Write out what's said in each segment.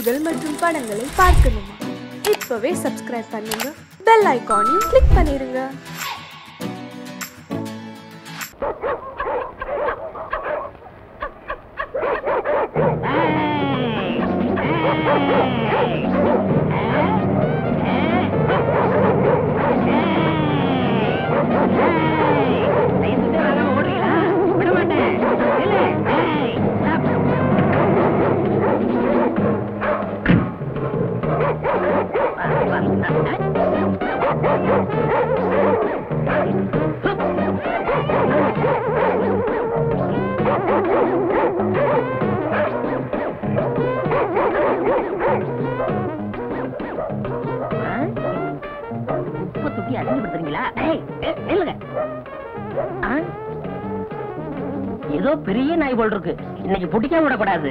நிகழ்ச்சிகள் மற்றும் படங்களை பார்க்கணுமா? இப்பவே சப்ஸ்கிரைப் பண்ணுங்க, பெல் ஐகானையும் கிளிக் பண்ணிருங்க. ஏதோ பெரிய நாய் போல் இருக்கு, இன்னைக்கு புடிக்க விடக்கூடாது.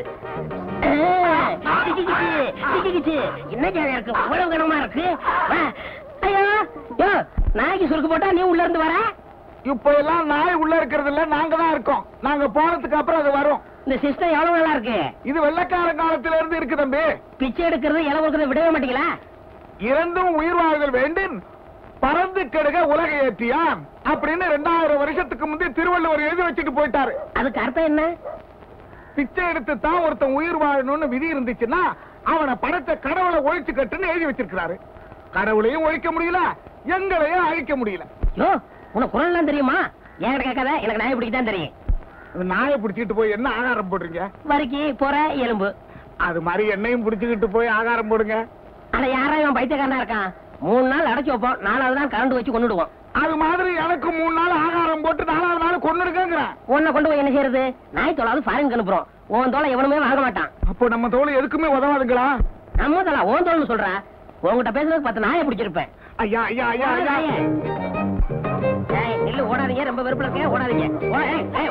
என்ன இருக்கு, அவ்வளவு கனமா இருக்கு. ஐயோ, நாய்க்கு சுருக்கு போட்டா நீ உள்ள இருந்து வர. இப்ப எல்லாம் நாய் உள்ள இருக்கிறது இல்ல, நாங்க தான் இருக்கோம். நாங்க போனதுக்கு அப்புறம் அது வரும். இந்த சிஸ்டம் எவ்வளவு நல்லா இருக்கு. இது வெள்ளக்கார காலத்துல இருந்து இருக்கு தம்பி. பிச்சை எடுக்கிறது இலை கொடுக்கறத விடவே மாட்டீங்களா? இரண்டும் உயிர் வாழ்தல் வேண்டும், பறந்து கெடுக உலக ஏற்றியான் அப்படின்னு 2000 வருஷத்துக்கு முந்தைய திருவள்ளுவர் எழுதி வச்சுட்டு போயிட்டாரு. அதுக்கு அர்த்தம் என்ன? பிச்சை எடுத்து தான் ஒருத்தன் உயிர் வாழணும்னு விதி இருந்துச்சுன்னா அவனை படத்தை கடவுளை ஒழிச்சு கட்டுன்னு எழுதி வச்சிருக்கிறாரு. கடவுளையும் ஒழிக்க முடியல, எங்களையும் அழிக்க முடியல. உனக்கு குரல் எல்லாம் தெரியுமா? என்கிட்ட கேட்காத, எனக்கு நாயை பிடிக்கதான் தெரியும். நாயை பிடிச்சிட்டு போய் என்ன ஆகாரம் போடுறீங்க? வரிக்கி போற எலும்பு. அது மாதிரி என்னையும் பிடிச்சுக்கிட்டு போய் ஆகாரம் போடுங்க. ஆனா யாரா இவன் பைத்தியக்காரனா இருக்கான்? 3 நாள் அடைச்சு வைப்போம், 4வது நாள் கரண்ட் வச்சு கொண்டுடுவோம். அது மாதிரி எனக்கு 3 நாள் ஆகாரம் போட்டு 4வது நாள் கொண்டுடுங்கிறேன். உன்னை கொண்டு போய் என்ன செய்யறது? நாய் தோலாவது ஃபாரின் அனுப்புறோம், உன் தோலை எவனுமே வாங்க மாட்டான். அப்போ நம்ம தோல் எதுக்குமே உதவாதுங்களா? நம்ம தோலா உன் தோல்னு சொல்ற? உங்ககிட்ட பேசுறதுக்கு 10 நாயை பிடிச்சிருப்பேன். ஐயா ஐயா ஐயா ஐயா, இல்ல ஓடாதீங்க, ரொம்ப வெறுப்புல இருக்கே, ஓடாதீங்க.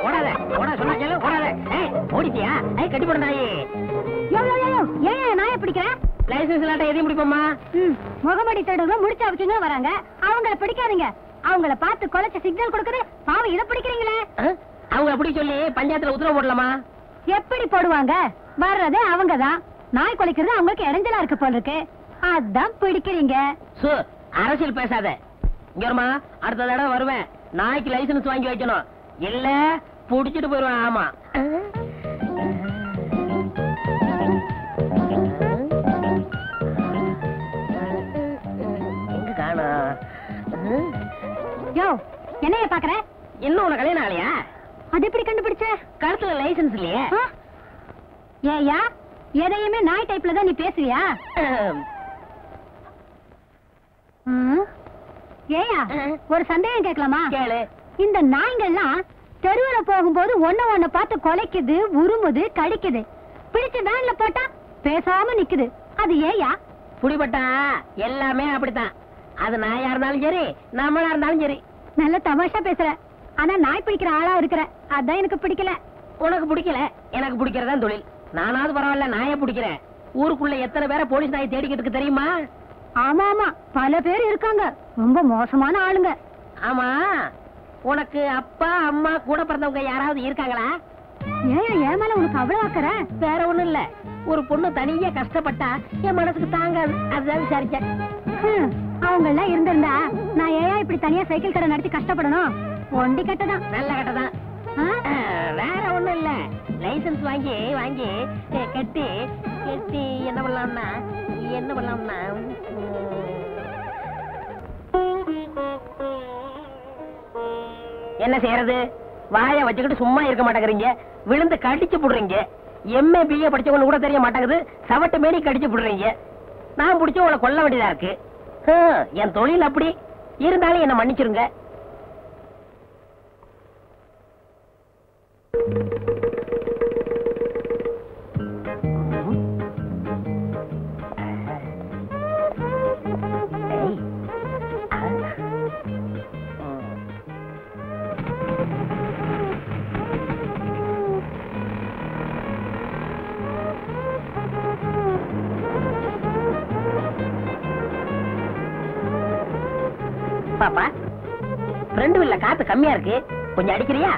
ஓடாத ஓட சொன்னா கேளு, ஓடாத. ஓடிட்டியா? கட்டி போட நாயே. ஏன் நாயை பிடிக்கிற? லைசன்ஸ் இல்லாட்ட எதையும் பிடிப்போமா? முகமடி தேடுங்க, முடிச்சா வச்சுங்க வராங்க, அவங்கள பிடிக்காதீங்க. அவங்கள பார்த்து கொலைச்ச சிக்னல் கொடுக்குது, பாவம் இதை பிடிக்கிறீங்களே. அவங்க அப்படி சொல்லி பஞ்சாயத்துல உத்தரவு போடலாமா? எப்படி போடுவாங்க? வர்றதே அவங்கதான். நாய் கொலைக்கிறது அவங்களுக்கு இடைஞ்சலா இருக்கு போல இருக்கு, அதான் பிடிக்கிறீங்க. அரசியல் பேசாத. இங்க வருமா, அடுத்த தடவை வருவேன், நாய்க்கு லைசன்ஸ் வாங்கி வைக்கணும், இல்ல புடிச்சிட்டு போயிருவேன். ஆமா, எங்க காணோம்? யோ, என்னைய பாக்குற? இன்னும் உனக்கு கல்யாணம் ஆலையா? அது எப்படி கண்டுபிடிச்ச? கழுத்துல லைசன்ஸ் இல்லையே. ஏயா, எதையுமே நாய் டைப்ல தான் நீ பேசுவியா? ஏயா, ஒரு சந்தேகம் கேட்கலாமா? கேளு. இந்த நாய்கள்லாம் தெருவுல போகும்போது ஒண்ணு பார்த்து கொலைக்குது, உருமுது, கடிக்குது. பிடிச்ச வேன்ல போட்டா பேசாம நிக்குது, அது ஏயா? புடிபட்டா எல்லாமே அப்படித்தான். அது நாயா இருந்தாலும் சரி, நம்மளா இருந்தாலும் சரி. நல்ல தமாஷா பேசுற, ஆனா நாய் பிடிக்கிற ஆளா இருக்கிற, அதான் எனக்கு பிடிக்கல. உனக்கு பிடிக்கல, எனக்கு பிடிக்கிறதா தொழில். நானாவது பரவாயில்ல, நாயை பிடிக்கிறேன். ஊருக்குள்ள எத்தனை பேரை போலீஸ் நாயை தேடிக்கிட்டு இருக்கு தெரியுமா? ஆமா ஆமா, பல பேர் இருக்காங்க, ரொம்ப மோசமான ஆளுங்க. ஆமா, உனக்கு அப்பா அம்மா கூட பிறந்தவங்க யாராவது இருக்காங்களா? ஏன் என் மேல உனக்கு அவ்வளவு அக்கறை? வேற ஒண்ணும் இல்ல, ஒரு பொண்ணு தனியா கஷ்டப்பட்டா என் மனசுக்கு தாங்காது, அதுதான் விசாரிச்சேன். அவங்க எல்லாம் இருந்திருந்தா நான் ஏன் இப்படி தனியா சைக்கிள் கடை நடத்தி கஷ்டப்படணும்? ஒண்டி கட்டதான். நல்ல கட்டதான். வேற ஒண்ணும் இல்ல, லைசன்ஸ் வாங்கி வாங்கி கட்டி கட்டி என்ன பண்ணலாம்னா என்ன செய்யறது? வாய வச்சுக்கிட்டு சும்மா இருக்க மாட்டேங்கிறீங்க, விழுந்து கடிச்சு புடுறீங்க. MA BA படிச்சவங்க கூட தெரிய மாட்டேங்குது, சவட்டு மேனி கடிச்சு புடுறீங்க. நான் பிடிச்ச உங்களை கொல்ல வேண்டியதா இருக்கு. என் தொழில் அப்படி இருந்தாலும் என்ன மன்னிச்சிருங்க. பாப்பா, ஃப்ரெண்டு வீல்ல காத்து கம்மியா இருக்கு, கொஞ்சம் அடிக்கிறியா?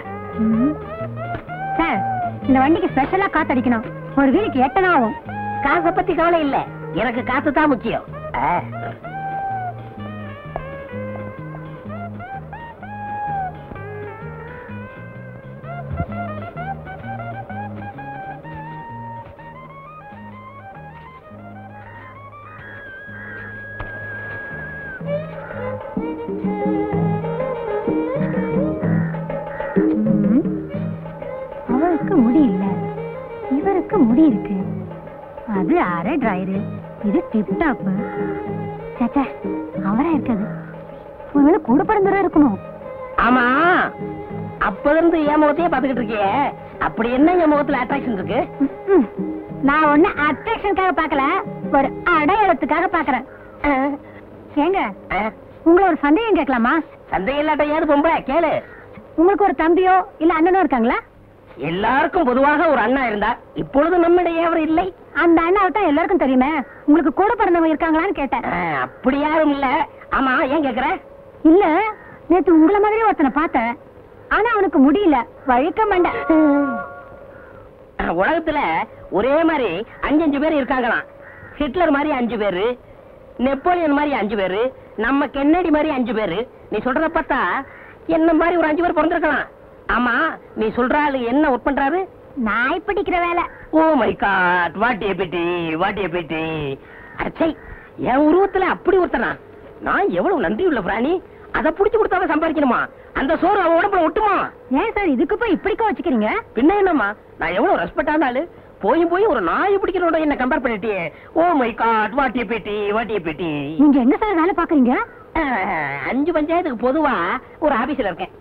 சார், இந்த வண்டிக்கு ஸ்பெஷலா காத்து அடிக்கணும், ஒரு வீலுக்கு 8 ஆகும். காசை பத்தி கவலை இல்ல, எனக்கு காசு தான் முக்கியம். அவருக்கு முடி இல்ல, இவருக்கு முடி இருக்கு. அது அரை டிரைரு, இது டிப் டாப். சேச்சா, அவரா இருக்காது. ஒருவேளை கூட பிறந்தவரா இருக்கணும். ஆமா, அப்ப இருந்து என் முகத்தையே பாத்துக்கிட்டு இருக்கியே, அப்படி என்ன என் முகத்துல அட்ராக்ஷன் இருக்கு? நான் ஒண்ணு அட்ராக்ஷனுக்காக பாக்கல, ஒரு அடையாளத்துக்காக பாக்குறேன். ஏங்க, உங்களை ஒரு சந்தேகம் கேட்கலாமா? சந்தேகம் இல்லாட்ட ஏது பொம்பளை கேளு. உங்களுக்கு ஒரு தம்பியோ இல்ல அண்ணனோ இருக்காங்களா? எல்லாருக்கும் பொதுவாக ஒரு அண்ணா இருந்தா, இப்பொழுது நம்மிடையே அவர் இல்லை. அந்த அண்ணாவை தான் எல்லாருக்கும் தெரியுமே. உங்களுக்கு கூட பிறந்தவங்க இருக்காங்களான்னு கேட்டேன். அப்படி யாரும் இல்ல. ஆமா, ஏன் கேக்குற? இல்ல, நேத்து உங்களை மாதிரி ஒருத்தனை பார்த்தேன். ஆனா அவனுக்கு முடியல, வழுக்க மண்ட. உலகத்துல ஒரே மாதிரி 5 பேர் இருக்காங்களாம். ஹிட்லர் மாதிரி 5 பேரு, நெப்போலியன் மாதிரி 5 பேரு, நம்ம கென்னடி மாதிரி 5 பேரு. நீ சொல்றத பார்த்தா என்ன மாதிரி ஒரு 5 பேர் பிறந்திருக்கலாம். ஆமா, நீ சொல்ற ஆளு என்ன ஒர்க் பண்றாரு? நாய் பிடிக்கிற வேலை. Oh my god, what a pity, what a pity. அச்சை, என் உருவத்துல அப்படி ஒருத்தனா? நான் எவ்வளவு நன்றி உள்ள பிராணி. அதை புடிச்சு கொடுத்தாலும் சம்பாதிக்கணுமா? அந்த சோறு அவன் உடம்புல ஒட்டுமா? ஏன் சார் இதுக்கு போய் இப்படிக்கா வச்சுக்கிறீங்க? பின்ன என்னம்மா, நான் எவ்வளவு ரெஸ்பெக்டான ஆளு. போய் ஒரு நாய் பிடிக்கிறோட என்ன கம்பேர் பண்ணிட்டியே. Oh my god, what a pity, what a pity. நீங்க என்ன சார் வேலை பாக்குறீங்க? 5 பஞ்சாயத்துக்கு பொதுவா ஒரு ஆபீஸ்ல இருக்கேன்.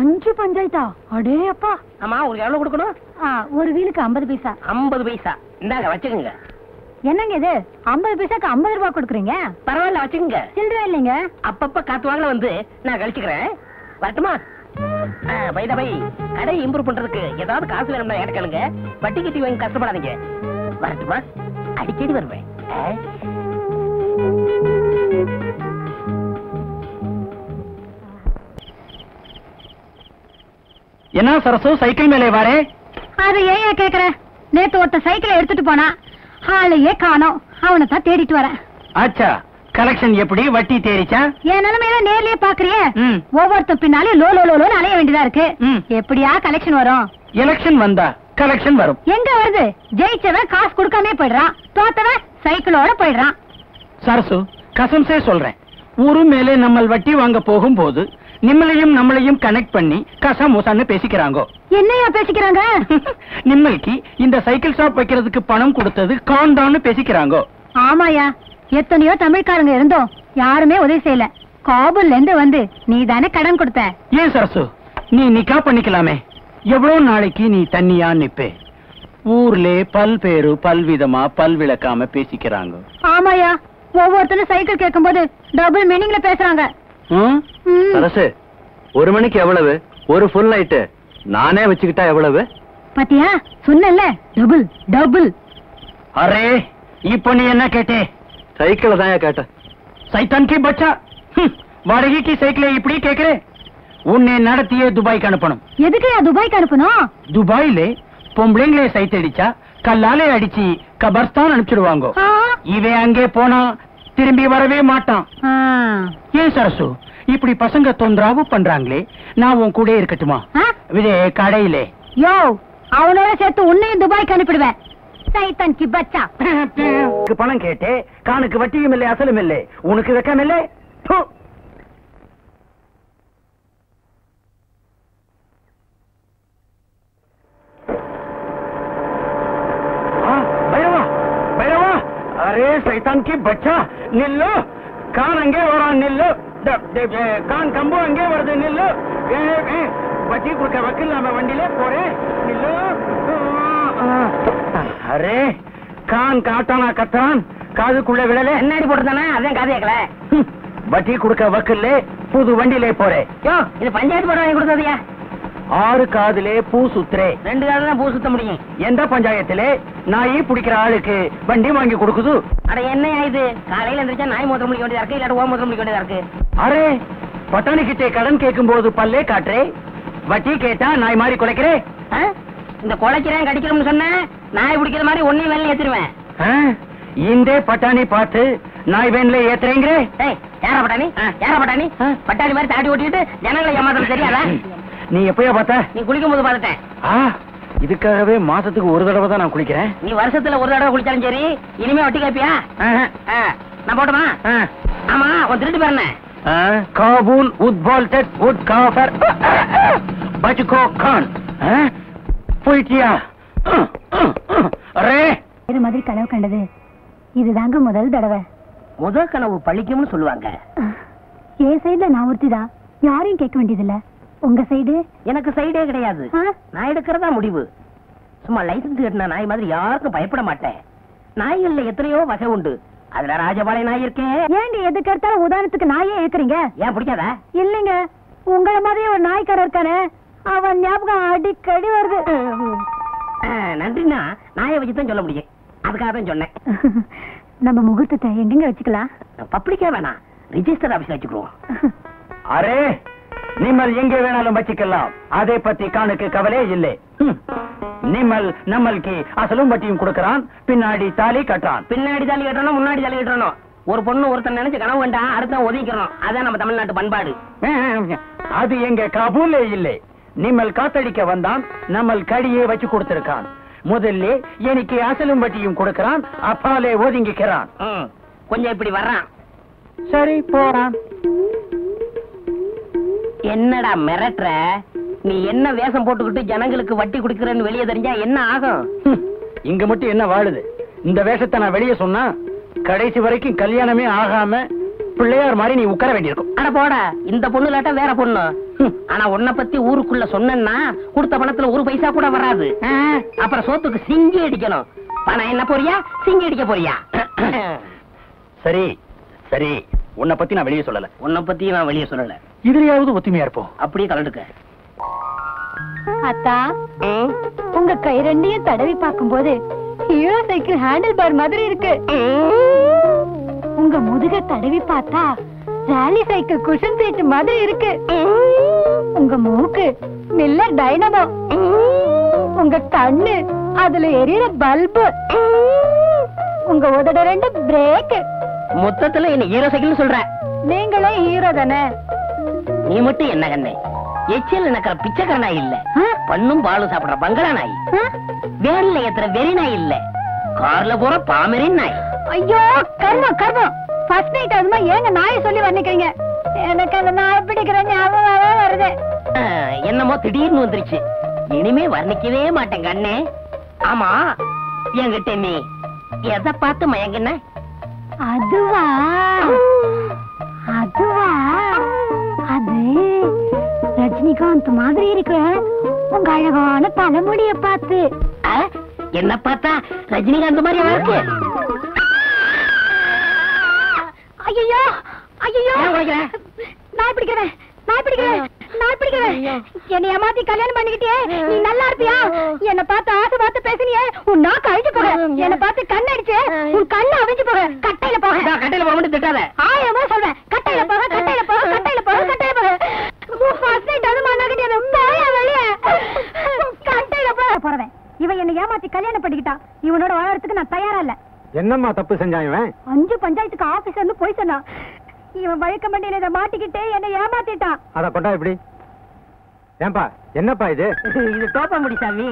5 பஞ்சாயத்தா? அடே அப்பா. ஆமா, உங்களுக்கு எவ்வளவு கொடுக்கணும்? ஒரு வீலுக்கு 50 பைசா. 50 பைசா இந்தாங்க, வச்சுக்கோங்க. என்னங்க இது 50 பைசாக்கு 50 ரூபாய் கொடுக்குறீங்க? பரவாயில்ல, வச்சுக்கோங்க. சில்லறை இல்லைங்க. அப்பப்ப காத்து வாங்கல வந்து நான் கழிச்சுக்கிறேன். வரட்டுமா? பை கடை இம்ப்ரூவ் பண்றதுக்கு ஏதாவது காசு வேணும்னா என்கிட்ட கேளுங்க. வட்டி கட்டி வாங்கி கஷ்டப்படாதீங்க. வரட்டுமா? அடிக்கடி வருவேன். என்ன சரசு, சைக்கிள் மேலே வாரே? அது ஏன் கேக்குற? நேத்து ஒருத்த சைக்கிளை எடுத்துட்டு போனா, ஆளையே காணோம். அவனை தான் தேடிட்டு வரேன். ஆச்சா, கலெக்ஷன் எப்படி? வட்டி தேறிச்சா? என் நிலைமையில நேர்லயே பாக்குறியே. ஒவ்வொருத்தன் பின்னாலே லோ லோ லோன்னு அலைய வேண்டியதா இருக்கு. எப்படியா கலெக்ஷன் வரும்? எலெக்ஷன் வந்தா கலெக்ஷன் வரும். எங்க வருது? ஜெயிச்சவன் காசு கொடுக்காம போயிடுறான், தோத்தவன் சைக்கிளோட போயிடுறான். சரசு, கசம்சே சொல்றேன், ஊரு மேலே நம்ம வட்டி வாங்க போகும்போது நம்மளையும் கனெக்ட் பண்ணி கசமுசான்னு பேசிக்கிறாங்க. என்னையா பேசிக்கிறாங்க? நிம்மளுக்கு இந்த சைக்கிள் ஷாப் வைக்கிறதுக்கு பணம் கொடுத்தது காண்டான்னு பேசிக்கிறாங்க. ஆமாயா, எத்தனையோ தமிழ்காரங்க இருந்தோம், யாருமே உதவி செய்யல. காபூல்ல இருந்து வந்து நீ தானே கடன் கொடுத்த. ஏன் சரசு, நீ நிக்கா பண்ணிக்கலாமே. எவ்வளவு நாளைக்கு நீ தண்ணியா நிப்பே? ஊர்ல பல்பேரு பல்விதமா பல்விளக்காம பேசிக்கிறாங்க. ஆமாயா, ஒவ்வொருத்தரும் சைக்கிள் கேட்கும் போது டபுள் மீனிங்ல பேசுறாங்க. சரசு, 1 மணிக்கு எவ்வளவு? ஒரு ஃபுல் நைட்டு நானே வச்சுக்கிட்டா எவ்வளவு? பாத்தியா, சொன்னல டபுள் டபுள். அரே, இப்போ நீ என்ன கேட்டே? சைக்கிள் தான் கேட்ட. சைத்தான் கி பச்சா, வாடகைக்கு சைக்கிளை இப்படி கேக்குறே? உன்னை நடத்தியே துபாய்க்கு அனுப்பணும். எதுக்கு துபாய்க்கு அனுப்பணும்? துபாயிலே பொம்பளைங்களே சைத்தடிச்சா கல்லாலே அடிச்சு கபர்ஸ்தான் அனுப்பிச்சிடுவாங்க. இவன் அங்கே போனா திரும்பி வரவே மாட்டான். ஏன் சரசு, இப்படி பசங்க தொந்தரவு பண்றாங்களே, நான் உன் கூட இருக்கட்டுமா? இதே கடையிலே யோ, அவனோட சேர்த்து உன்னையும் துபாய்க்கு அனுப்பிடுவேன். சைத்தான் கி பச்சா. பணம் கேட்டே, கானுக்கு வட்டியும் இல்லை அசலும் இல்லை, உனக்கு வெக்கம் இல்லை. अरे शैतान की बच्चा, निल्लो, कान अंगे वरा निल्लो, कान कंबू अंगे वर्दे निल्लो, बच्ची कुछ वकील नाम वंडीले पोरे निल्लो. अरे कान काटाना कत्रान காதுக்குள்ள விழல என்னடி போட்டுதானே, அதான் காது கேட்கல. வட்டி கொடுக்க வக்கல்லே புது வண்டியிலே போறே. யோ, இது பஞ்சாயத்து போட வாங்கி கொடுத்ததையா? 6 காதுலே பூ சுத்துறே. 2 காதுல தான் பூ சுத்த முடியும். எந்த பஞ்சாயத்திலே நாய் பிடிக்கிற ஆளுக்கு வண்டி வாங்கி கொடுக்குது? அட என்ன இது, காலையில எந்திரிச்சா நாய் மூத்திரம் முடிக்க வேண்டியதா இருக்கு, இல்லாட்ட ஓ மூத்திரம் முடிக்க வேண்டியதா இருக்கு. அரே, பட்டாணி கிட்டே கடன் கேட்கும் போது பல்லே காட்டுறே, வட்டி கேட்டா நாய் மாதிரி குலைக்கிறே. இந்த குலைக்கிறேன் கடிக்கிறோம்னு சொன்ன நாய் பிடிக்கிற மாதிரி ஒன்னையும் வேலை ஏத்திருவேன். இந்த பட்டாணி பார்த்து நாய் வேன்ல ஏத்துறீங்க. யாரா பட்டாணி? யாரா பட்டாணி? பட்டாணி மாதிரி தாடி ஓட்டிட்டு ஜனங்களை ஏமாத்தம் தெரியாதா? நீ எப்பயா பார்த்த? நீ குளிக்கும் போது பார்த்துட்டேன். இதுக்காகவே மாசத்துக்கு ஒரு தடவை தான் நான் குளிக்கிறேன். நீ வருஷத்துல ஒரு தடவை குளிச்சாலும் சரி, இனிமே வட்டி கேப்பியா? நான் போட்டுமா? ஆமா, உன் திருட்டு பேர் என்ன? காபூல் உத்வால்டட் வுட் காஃபர் பஜ்கோ கான். போயிட்டியா? அரே இது மாதிரி கனவு கண்டது இதுதாங்க முதல் தடவை. முதல் கனவு பழிக்கும்னு சொல்லுவாங்க. என் சைடுல நான் ஒருத்திதான், யாரையும் கேட்க வேண்டியதில்ல. உங்க சைடு? எனக்கு சைடே கிடையாது. நான் எடுக்கிறதா முடிவு. சும்மா லைசன்ஸ் கட்டின நாய் மாதிரி யாருக்கும் பயப்பட மாட்டேன். நாய்கள்ல எத்தனையோ வகை உண்டு. அதுல ராஜபாளைய நாய் இருக்கேன். ஏங்க எதுக்கு எடுத்தாலும் உதாரணத்துக்கு நாயே ஏக்குறீங்க? ஏன் பிடிக்காதா? இல்லைங்க, உங்கள மாதிரி ஒரு நாய்க்காரர் இருக்கானே, அவன் ஞாபகம் அடிக்கடி வருது. நன்றினா நாயை வச்சுதான் சொல்ல முடியும். அதுக்காக தான் சொன்னேன். நம்ம முகூர்த்தத்தை எங்கெங்க வச்சுக்கலாம்? பப்ளிக்கா வேணாம், ரிஜிஸ்டர் ஆபீஸ்ல வச்சுக்குவோம். அரே நிம்மல் எங்கே வேணாலும் வச்சுக்கலாம். அதை பத்தி காணுக்கு கவலை இல்லை. நிம்மல் நம்மளுக்கு அசலும் வட்டியும் கொடுக்கறான், பின்னாடி தாலி கட்டுறான். பின்னாடி தாலி கட்டணும், முன்னாடி தாலி கட்டணும். ஒரு பொண்ணு ஒருத்தன் நினைச்சு கனவு வேண்டா, அடுத்த ஒதுக்கிறோம். அதான் நம்ம தமிழ்நாட்டு பண்பாடு. அது எங்க காபூலே இல்லை. நிம்மல் காத்தடிக்க வந்தான், நம்மள் கடியே வச்சு கொடுத்திருக்கான். முதல்ல எனக்கு அசலும் வட்டியும் கொடுக்கறான், அப்பாலே ஒதுங்கிக்கிறான். கொஞ்சம் இப்படி வர்றான். சரி போறான். என்னடா மிரட்டுற? நீ என்ன வேஷம் போட்டுக்கிட்டு ஜனங்களுக்கு வட்டி குடுக்கறன்னு வெளியே தெரிஞ்சா என்ன ஆகும்? இங்க மட்டும் என்ன வாழுது? இந்த வேஷத்தை நான் வெளியே சொன்னா கடைசி வரைக்கும் கல்யாணமே ஆகாம பிள்ளையார் மாதிரி நீ உட்கார வேண்டியிருக்கும். அட போட, இந்த பொண்ணு இல்லாட்டா வேற பொண்ணு. ஆனா உன்னை பத்தி ஊருக்குள்ள சொன்னா கொடுத்த பணத்துல ஒரு பைசா கூட வராது. அப்புறம் சோத்துக்கு சிங்கி அடிக்கணும். பணம் என்ன போறியா, சிங்கி அடிக்க போறியா? சரி சரி, உன்னை பத்தி நான் வெளியே சொல்லல. உன்னை பத்தி நான் வெளியே சொல்லல. இதுலயாவது ஒத்துமையா இருப்போம். அப்படியே கலந்துக்க. அத்தா, உங்க கை ரெண்டையும் தடவி பார்க்கும்போது ஹீரோ சைக்கிள் ஹேண்டில் பார் மாதிரி இருக்கு. உங்க முதுக தடவி பார்த்தா ராலி சைக்கிள் குஷன் சீட் மாதிரி இருக்கு. உங்க மூக்கு மில்லர் டைனமோ. உங்க கண்ணு அதுல எரியற பல்பு. உங்க உதட ரெண்டு பிரேக். மொத்தத்துல என்ன ஹீரோ சைக்கிள் சொல்ற? நீங்களே ஹீரோ தானே? நீ மட்டும் என்ன கண்ணே, எச்சில் எனக்கு பிச்சைக்கார நாய் இல்ல, பண்ணும் பாலும் சாப்பிடுற பங்களா நாய், வேன்ல ஏத்துற வெறி நாய் இல்ல, கார்ல போற பாமரின் நாய். ஐயோ கர்மம் கர்மம். ஃபர்ஸ்ட் நைட் அதுமா ஏங்க நாயை சொல்லி வர்ணிக்கிறீங்க? எனக்கு அந்த நாய் பிடிக்கிற ஞாபகமாவே வருது. என்னமோ திடீர்னு வந்துருச்சு. இனிமே வர்ணிக்கவே மாட்டேன் கண்ணே. ஆமா, என்கிட்ட நீ எதை பார்த்து மயங்கின? அதுவா அதுவா அது ரஜினிகாந்த் மாதிரி இருக்கு உங்க அழகான தலைமுடிய பார்த்து. என்ன பார்த்தா ரஜினிகாந்த் மாதிரி இருக்கு? ஐயோ ஐயோ, நாய் பிடிக்கிறேன் நாய் பிடிக்கிறேன் நாய் பிடிக்கிறேன். என்னை ஏமாத்தி கல்யாணம் பண்ணிக்கிட்டே நீ நல்லா இருப்பியா? என்ன பார்த்து ஆசை பார்த்து பேசினியே, உன் நாக்கு அழிஞ்சு போக. என்ன பார்த்து கண் அடிச்சு உன் கண்ணு அழிஞ்சு போக. கட்டையில போக. கட்டையில போக மட்டும் திட்டாத. ஆயமா சொல்றேன். கட்டையில போக கட்டையில போக கட்டையில போக கட்டையில போக. ஃபர்ஸ்ட் நைட் அது மண்ணாகிட்டே போயா வெளியே. கட்டையில போக போறவன் இவன் என்ன ஏமாத்தி கல்யாணம் பண்ணிக்கிட்டான். இவனோட வாழறதுக்கு நான் தயாரா இல்ல. என்னம்மா தப்பு செஞ்சான் இவன்? 5 பஞ்சாயத்துக்கு ஆபீசர்னு போய் சொன்னான். இவன் வழக்க மண்டியில இதை மாட்டிக்கிட்டே என்ன ஏமாத்திட்டான். அத கொண்டா இப்படி. ஏன்பா என்னப்பா இது? இது தோப்பா முடி சாமி.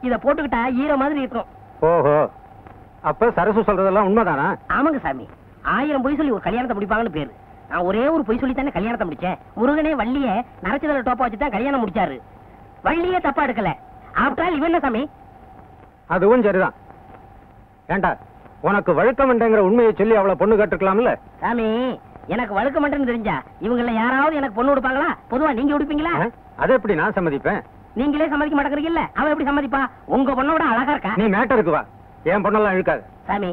இத போட்டுக்கிட்டா ஈர மாதிரி இருக்கும். ஓஹோ, அப்ப சரசு சொல்றதெல்லாம் உண்மைதானா? ஆமாங்க சாமி, 1000 பொய் சொல்லி ஒரு கல்யாணத்தை முடிப்பாங்கன்னு பேரு. நான் ஒரே ஒரு பொய் சொல்லி தானே கல்யாணத்தை முடிச்சேன். முருகனே வள்ளிய நரச்சதுல டோப்பா வச்சுதான் கல்யாணம் முடிச்சாரு. வள்ளியே தப்பா எடுக்கல. ஆஃப்டர் ஆல் இவன் என்ன சாமி? அதுவும் சரிதான். ஏண்டா உனக்கு வழக்கமண்டங்கிற உண்மையை சொல்லி அவளை பொண்ணு கேட்டுக்கலாம்ல? சாமி, எனக்கு வழக்கமண்டன்னு தெரிஞ்சா இவங்கள யாராவது எனக்கு பொண்ணு கொடுப்பாங்களா? பொதுவா நீங்க கொடுப்பீங்களா? அதை எப்படி நான் சம்மதிப்பேன்? நீங்களே சம்மதிக்க மாட்டேங்கிறீங்கல்ல, அவ எப்படி சம்மதிப்பா? உங்க பொண்ணோட அழகா இருக்கா. நீ மேட்டருக்கு வா, என் பொண்ணெல்லாம் இழுக்காது. சாமி,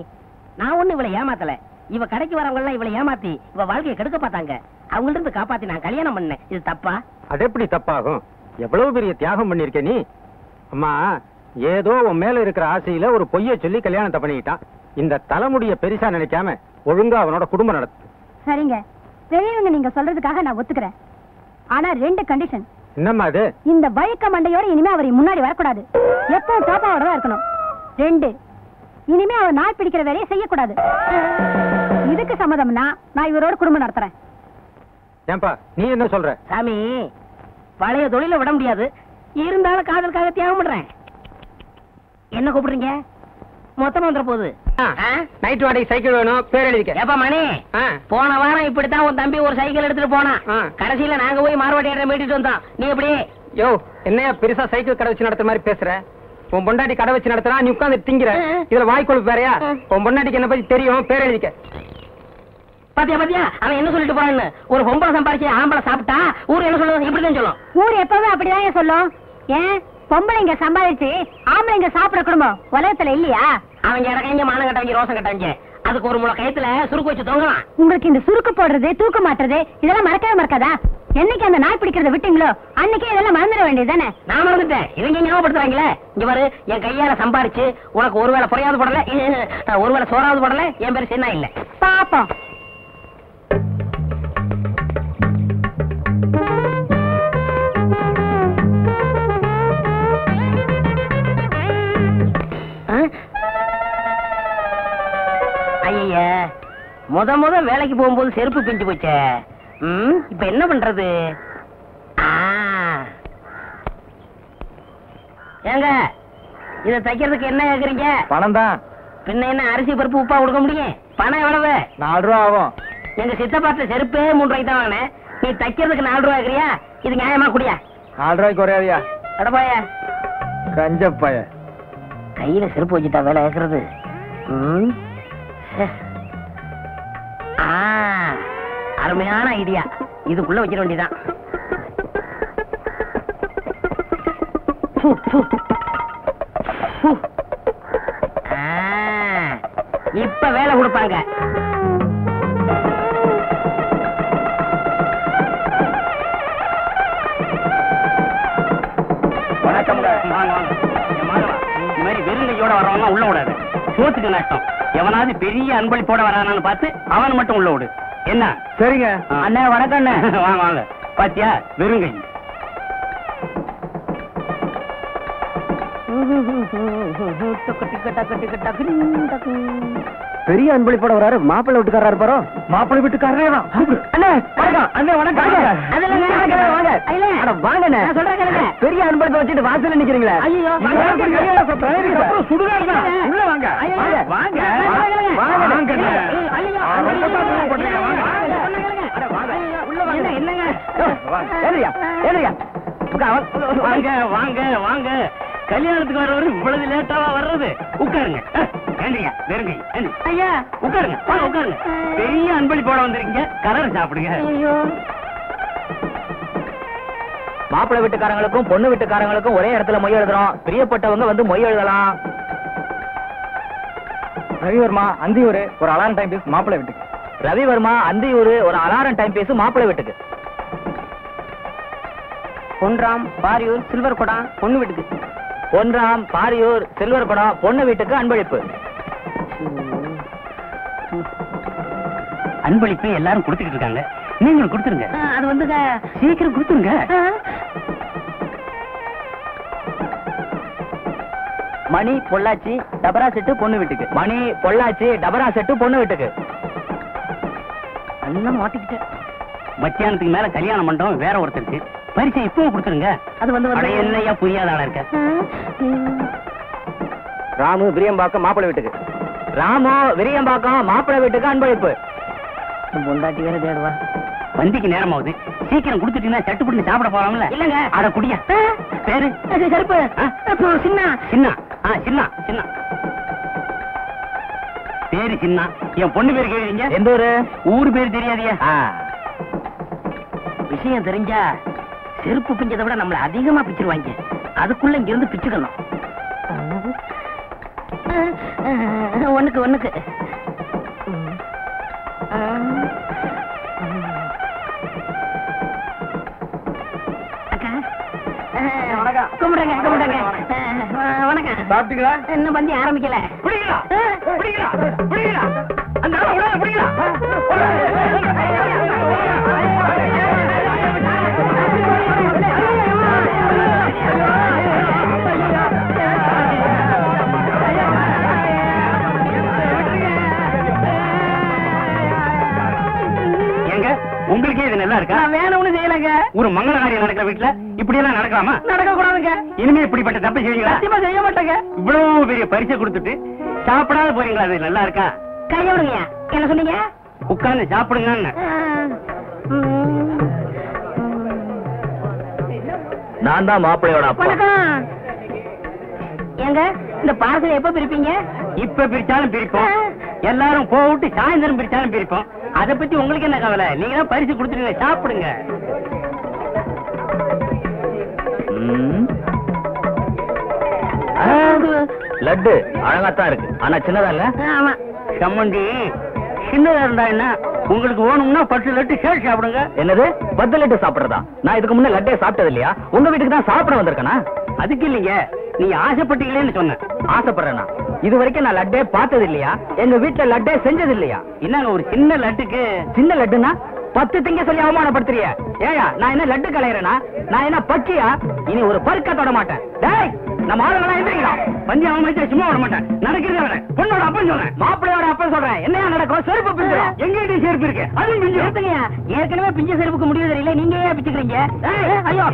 நான் ஒண்ணு இவளை ஏமாத்தல. இவ கடைக்கு வரவங்க எல்லாம் இவளை ஏமாத்தி இவ வாழ்க்கையை கெடுக்க பார்த்தாங்க. அவங்கள்ட்ட இருந்து காப்பாத்தி நான் கல்யாணம் பண்ணேன். இது தப்பா? அது எப்படி தப்பாகும்? எவ்வளவு பெரிய தியாகம் பண்ணிருக்க நீ. அம்மா, ஏதோ உன் மேல இருக்கிற ஆசையில ஒரு பொய்யை சொல்லி கல்யாணத்தை பண்ணிக்கிட்டான். இந்த தலைமுடிய பெருசா நினைக்காம ஒழுங்கா அவனோட குடும்பம் நடத்து. சரிங்க, பெரியவங்க நீங்க சொல்றதுக்காக நான் ஒத்துக்கிறேன். ஆனா 2 கண்டிஷன். என்னம்மா அது? இந்த வழக்க மண்டையோட இனிமே அவர் முன்னாடி வரக்கூடாது. எப்பவும் டாப்பாவோட தான் இருக்கணும். 2, இனிமே அவன் நாய் பிடிக்கிற வேலையை செய்யக்கூடாது. இதுக்கு சம்மதம்னா நான் இவரோட குடும்பம் நடத்துறேன். ஏன்பா நீ என்ன சொல்ற? சாமி, பழைய தொழில விட முடியாது, இருந்தாலும் காதலுக்காக தியாகம் பண்றேன். என்ன கூப்பிடுறீங்க? மொத்தமா வந்துற போகுது. நைட் வாடகை சைக்கிள் வேணும், பேர் எழுதிக்க. ஏப்பா மணி, போன வாரம் இப்படித்தான் உன் தம்பி ஒரு சைக்கிள் எடுத்துட்டு போனான். கடைசியில நாங்க போய் மார்வாடி இடத்துல மீட்டிட்டு வந்தோம். நீ எப்படி? யோ, என்னையா பெருசா சைக்கிள் கடை வச்சு நடத்துற மாதிரி பேசுற? உன் பொண்டாட்டி கடை வச்சு நடத்துறா, நீ உட்கார்ந்து திங்கிற. இதுல வாய்க்கொழுப்பு வேறையா? உன் பொண்டாட்டிக்கு என்ன பத்தி தெரியும், பேர் எழுதிக்க. பாத்தியா பாத்தியா, அவன் என்ன சொல்லிட்டு போறான்னு. ஒரு பொம்பளை சம்பாரிச்சு ஆம்பளை சாப்பிட்டா ஊர் என்ன சொல்லுவோம்? இப்படிதான் சொல்லும். ஊர் எப்பவும் அப்படிதான் சொல்லும். ஏன் பொம்பளைங்க சம்பாதிச்சு ஆம்பளைங்க சாப்பிட குடும்பம் உலகத்துல இல்லையா? அவங்க இடக்கங்க மானம் கட்டவங்க ரோசம் கட்டவங்க அதுக்கு ஒரு முளை கயத்துல சுருக்கு வச்சு தொங்கலாம். உங்களுக்கு இந்த சுருக்கு போடுறது தூக்க மாட்டுறது இதெல்லாம் மறக்கவே மறக்காதா? என்னைக்கு அந்த நாய் பிடிக்கிறத விட்டீங்களோ அன்னைக்கே இதெல்லாம் மறந்துட வேண்டியதுதானே? நான் மறந்துட்டேன். இவங்க ஞாபகப்படுத்துறாங்களே. இங்க பாரு, என் கையால சம்பாரிச்சு உனக்கு ஒருவேளை பொறையாவது போடல, ஒருவேளை சோறாவது போடல, என் பேரு சின்ன இல்ல. பாப்போம். ஐய, முத வேலைக்கு போகும்போது செருப்பு பிஞ்சு போச்சே. இப்ப என்ன பண்றது? ஏங்க, இத தைக்கிறதுக்கு என்ன கேக்குறீங்க? பணம் தான். பின்ன என்ன அரிசி பருப்பு உப்பா கொடுக்க முடியும்? பணம் எவ்வளவு? 4 ரூபா ஆகும். எங்க சித்தப்பாட்ட செருப்பே 3 ரூபாய்க்கு தான் வாங்கினேன். நீ தைக்கிறதுக்கு 4 ரூபா கேக்குறியா? இது நியாயமா? குடியா? 4 ரூபாய்க்கு குறையாதியா? அடப்பாய கஞ்சப்பாய. கையில செருப்பு வச்சுட்டா வேலை கேக்குறது. அருமையான ஐடியா. இதுக்குள்ள வச்சிட வேண்டியதான். இப்ப வேலை கொடுப்பாங்க. வணக்கம். இந்த மாதிரி வெறுங்கையோட வரவங்க உள்ள விடாது. சோத்துக்கு நஷ்டம். எவனாவது பெரிய அன்பளிப்போட வரானான்னு பார்த்து அவன் மட்டும் உள்ள விடு. என்ன? சரிங்க அண்ணே. வணக்கம் அண்ணே. வாங்க வாங்க. பாத்தியா, வெறுங்கை. பெரிய அன்பளிப்போட வராரு. மாப்பிள்ளை வீட்டுக்காரா இருப்பாரோ? மாப்பிள்ளை வீட்டுக்காரரே தான். அண்ணே வணக்கம். அண்ணே வணக்கம். வாங்கண்ணே. பெரிய அன்பளிப்பை வச்சுட்டு வாசல்ல நிக்கிறீங்களே. உள்ள வாங்க. வாங்க வாங்க வாங்க வாங்க. கல்யாணத்துக்கு வரவரு இவ்வளவு லேட்டாவா வர்றது? உட்காருங்க. வெறுங்கை. ஐயா உட்காருங்க. உட்காருங்க. பெரிய அன்பளிப்போட வந்திருக்கீங்க, கலர் சாப்பிடுங்க. மாப்பிள்ளை வீட்டுக்காரங்களுக்கும் பொண்ணு வீட்டுக்காரங்களுக்கும் ஒரே இடத்துல மொய் எழுதுறோம். பிரியப்பட்டவங்க வந்து மொய் எழுதலாம். ரவிவர்மா அந்தியூர் ஒரு அலாரம் டைம் பீஸ் மாப்பிள்ளை வீட்டுக்கு. ரவிவர்மா அந்தியூர் ஒரு அலாரம் டைம் பீஸ் மாப்பிள்ளை வீட்டுக்கு. பொன்ராம் பாரியூர் சில்வர் குடம் பொண்ணு வீட்டுக்கு. பொன்ராம் பாரியூர் சில்வர் குடம் பொண்ணு வீட்டுக்கு அன்பளிப்பு. அன்பளிப்பு எல்லாரும் கொடுத்துக்கிட்டு இருக்காங்க, நீங்களும் கொடுத்துருங்க. அது வந்துங்க, சீக்கிரம் கொடுத்துருங்க. மணி பொள்ளாச்சி டபரா செட்டு பொண்ணு வீட்டுக்கு. மணி பொள்ளாச்சி டபரா செட்டு பொண்ணு வீட்டுக்கு. எல்லாம் மாட்டிக்கிட்டேன். மத்தியானத்துக்கு மேல கல்யாண மண்டபம் வேற ஒருத்தருக்கு. பரிசை இப்போ கொடுத்துருங்க. அது வந்து என்னையா புரியாத ஆளா இருக்க. ராமு விரியம்பாக்கம் மாப்பிள்ளை வீட்டுக்கு. ராமு விரியம்பாக்கம் மாப்பிள்ளை வீட்டுக்கு அன்பளிப்பு. பொண்டாட்டி வேற தேடுவா. வந்திக்கு நேரம் ஆகுது, சீக்கிரம் கொடுத்துட்டீங்கன்னா சட்டு புடி சாப்பிட போலாம்ல. இல்லங்க. அட குடியா. பேரு கருப்பு. சின்ன சின்ன. சின்ன சின்ன பேரு சின்ன. என் பொண்ணு பேரு கேளுங்க. எந்த ஊரு? ஊரு பேரு தெரியாதியா? விஷயம் தெரிஞ்சா செருப்பு பிஞ்சதை விட நம்மள அதிகமா பிச்சிருவாங்க. அதுக்குள்ள இங்க இருந்து பிச்சுக்கணும். ஒண்ணுக்கு அக்கா கும்பிடுங்க. வணக்கம். சாப்பிட்டீங்களா? இன்னும் பந்தி ஆரம்பிக்கல. உங்களுக்கே இது நல்லா இருக்கா? நான் வேணும்னு செய்யலங்க. ஒரு மங்கள காரியம் நடக்கிற வீட்டுல இப்படி எல்லாம் நடக்கலாமா? நடக்க கூடாதுங்க. இனிமே இப்படிப்பட்ட தப்பு செய்வீங்களா? சத்தியமா செய்ய மாட்டேங்க. இவ்வளவு பெரிய பரிசை கொடுத்துட்டு சாப்பிடாத போறீங்களா? அது நல்லா இருக்கா? கைய விடுங்க. என்ன சொன்னீங்க? உட்கார்ந்து சாப்பிடுங்க. நான் தான் மாப்பிள்ளையோட அப்பா. வணக்கம். ஏங்க இந்த பார்சல் எப்ப பிரிப்பீங்க? இப்ப பிரிச்சாலும் பிரிப்போம், எல்லாரும் போட்டு சாயந்தரம் பிரிச்சாலும் பிரிப்போம். அத பத்தி உங்களுக்கு என்ன கவலை? நீங்க தான் பரிசு கொடுத்துருங்க, சாப்பிடுங்க. லட்டு அழகாத்தான் இருக்கு, ஆனா சின்னதா இல்ல. ஆமா. சம்மந்தி சின்னதா இருந்தா என்ன? உங்களுக்கு வேணும்னா 10 லட்டு சேர்த்து சாப்பிடுங்க. என்னது 10 லட்டு சாப்பிடுறதா? நான் இதுக்கு முன்ன லட்டே சாப்பிட்டது இல்லையா? உங்க வீட்டுக்கு தான் சாப்பிட வந்திருக்கேனா? அதுக்கு இல்லைங்க, நீங்க ஆசைப்பட்டீங்களேன்னு சொன்னேன். ஆசைப்படுறேனா? இது வரைக்கும் நான் லட்டே பார்த்தது இல்லையா? எங்க வீட்டுல லட்டே செஞ்சது இல்லையா? என்னங்க ஒரு சின்ன லட்டுக்கு? சின்ன லட்டுனா 10 திங்க சொல்லி அவமானப்படுத்துறிய? ஏயா நான் என்ன லட்டு கலையறேனா? நான் என்ன பக்கியா? இனி ஒரு பருக்க தொட மாட்டேன். டேய் நம்ம ஆளுங்களா எந்திரிங்களா? பஞ்சு அவன் சும்மா விட மாட்டேன். நடக்கிறதே வரேன். பொண்ணோட அப்பன் சொல்றேன், மாப்பிள்ளையோட அப்பன் சொல்றேன். என்னையா நடக்கும்? செருப்பு பிஞ்சிடும். எங்கிட்ட செருப்பு இருக்கு, அதுவும் பிஞ்சு. ஏத்துங்கய்யா. ஏற்கனவே பிஞ்ச செருப்புக்கு முடிவு தெரியல, நீங்க ஏன் பிச்சுக்கிறீங்க? ஐயோ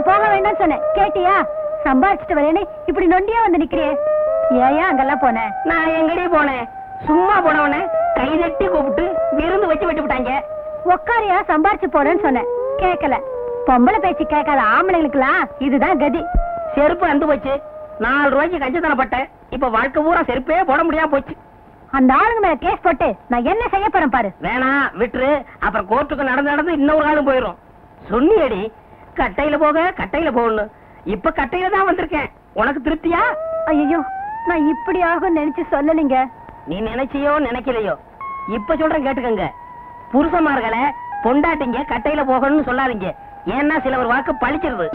போக வேண்டாம் சொன்னேன், கேட்டியா? சம்பாதிச்சுட்டு வரேன்னு இப்படி நொண்டியா வந்து நிக்கிறியே. ஏயா அங்கெல்லாம் போனேன்? நான் எங்கடி போனேன்? சும்மா போனவன கை தட்டி கூப்பிட்டு விருந்து வச்சு விட்டு விட்டாங்க. உக்காரியா சம்பாரிச்சு போறேன்னு சொன்னேன், கேட்கல. பொம்பளை பேச்சு கேட்காத ஆம்பளைங்களுக்குலாம் இதுதான் கதி. செருப்பு அந்து போச்சு. 4 ரூபாய்க்கு கஞ்சத்தனப்பட்டேன். இப்ப வாழ்க்கை பூரா செருப்பே போட முடியாம போச்சு. அந்த ஆளுங்க மேல கேஸ் போட்டு நான் என்ன செய்ய போறேன் பாரு. வேணாம் விட்டுரு. அப்புறம் கோர்ட்டுக்கு நடந்து இன்னொரு காலம் போயிரும். சொன்னியடி கட்டையில போக கட்டையில போகணும். இப்ப கட்டையில தான் வந்திருக்கேன். உனக்கு திருப்தியா? ஐயோ நான் இப்படி ஆகும் நினைச்சு சொல்லலைங்க. நீ நினைச்சியோ நினைக்கலையோ, இப்ப சொல்றேன் கேட்டுக்கங்க. புருஷமார்களை பொண்டாட்டிங்க கட்டையில போகணும்னு சொல்லாதீங்க. ஏன்னா சில ஒரு வாக்கு பழிச்சிருது.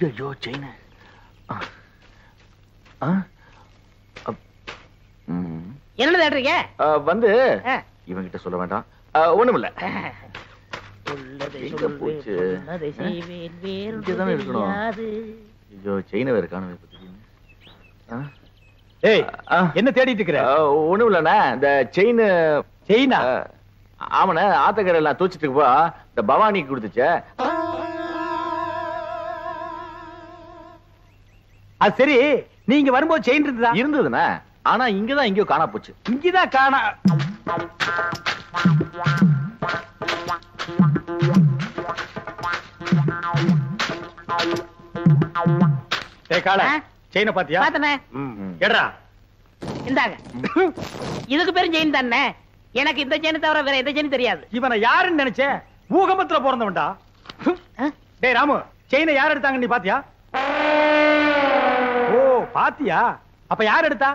ஐயோ செயின் என்ன தேடுறீங்க? வந்து இவங்கிட்ட சொல்ல வேண்டாம், ஒண்ணுமில்ல. எங்க போச்சு? இங்கதானே இருக்கணும். ஐயோ செயின வேற காணவே. என்ன தேடிட்டு இருக்கிற? ஒண்ணுமில்லண்ணா, இந்த செயினா? ஆமாண்ணா, ஆத்தக்கரையில நான் தூச்சிட்டு போ இந்த பவானிக்கு கொடுத்துச்சே. அது சரி, நீங்க வரும்போது செயின் இருந்ததுண்ணா, ஆனா இங்கதான் எங்கயோ காணா போச்சு. இங்கதான் காணா. செயின பாத்தியா? பாத்தனே. எடா இந்தாங்க. இதுக்கு பேரும் செயின் தானே. எனக்கு இந்த செயின் தவிர வேற எந்த செயின் தெரியாது. இவனை யாருன்னு நினைச்சே? பூகம்பத்துல பிறந்தவன்டா. டேய் ராமு, செயினை யார் எடுத்தாங்க நீ பாத்தியா? ஓ பாத்தியா? அப்ப யார் எடுத்தா?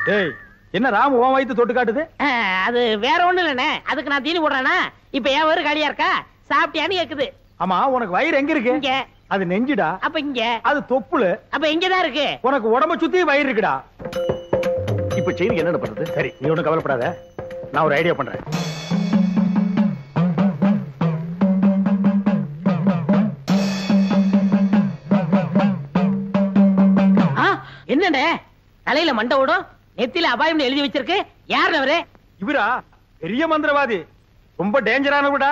டேய் என்ன ராமு உன் வயித்து தொட்டு காட்டுது? அது வேற ஒண்ணு இல்லனே. அதுக்கு நான் தீனி போடுறேனா? இப்ப ஏன் வயிறு காலியா இருக்கா? சாப்பிட்டியான்னு கேக்குது. ஆமா, உனக்கு வயிறு எங்க இருக்கு? இங்க. அது நெஞ்சுடா. அப்ப இங்க. அது தொப்புளு. அப்ப இங்கதான் இருக்கு. உனக்கு உடம்ப சுத்தி வயிறு இருக்குடா. இப்ப செயினுக்கு என்ன பண்றது? சரி, நீ ஒண்ணும் கவலைப்படாத, நான் ஒரு ஐடியா பண்றேன். என்னடே தலையில மண்டை ஓடும், நெத்தில அபாயம் எழுதி வச்சிருக்கு. யார் அவரு? இவரா? பெரிய மந்திரவாதி, ரொம்ப டேஞ்சரானவடா.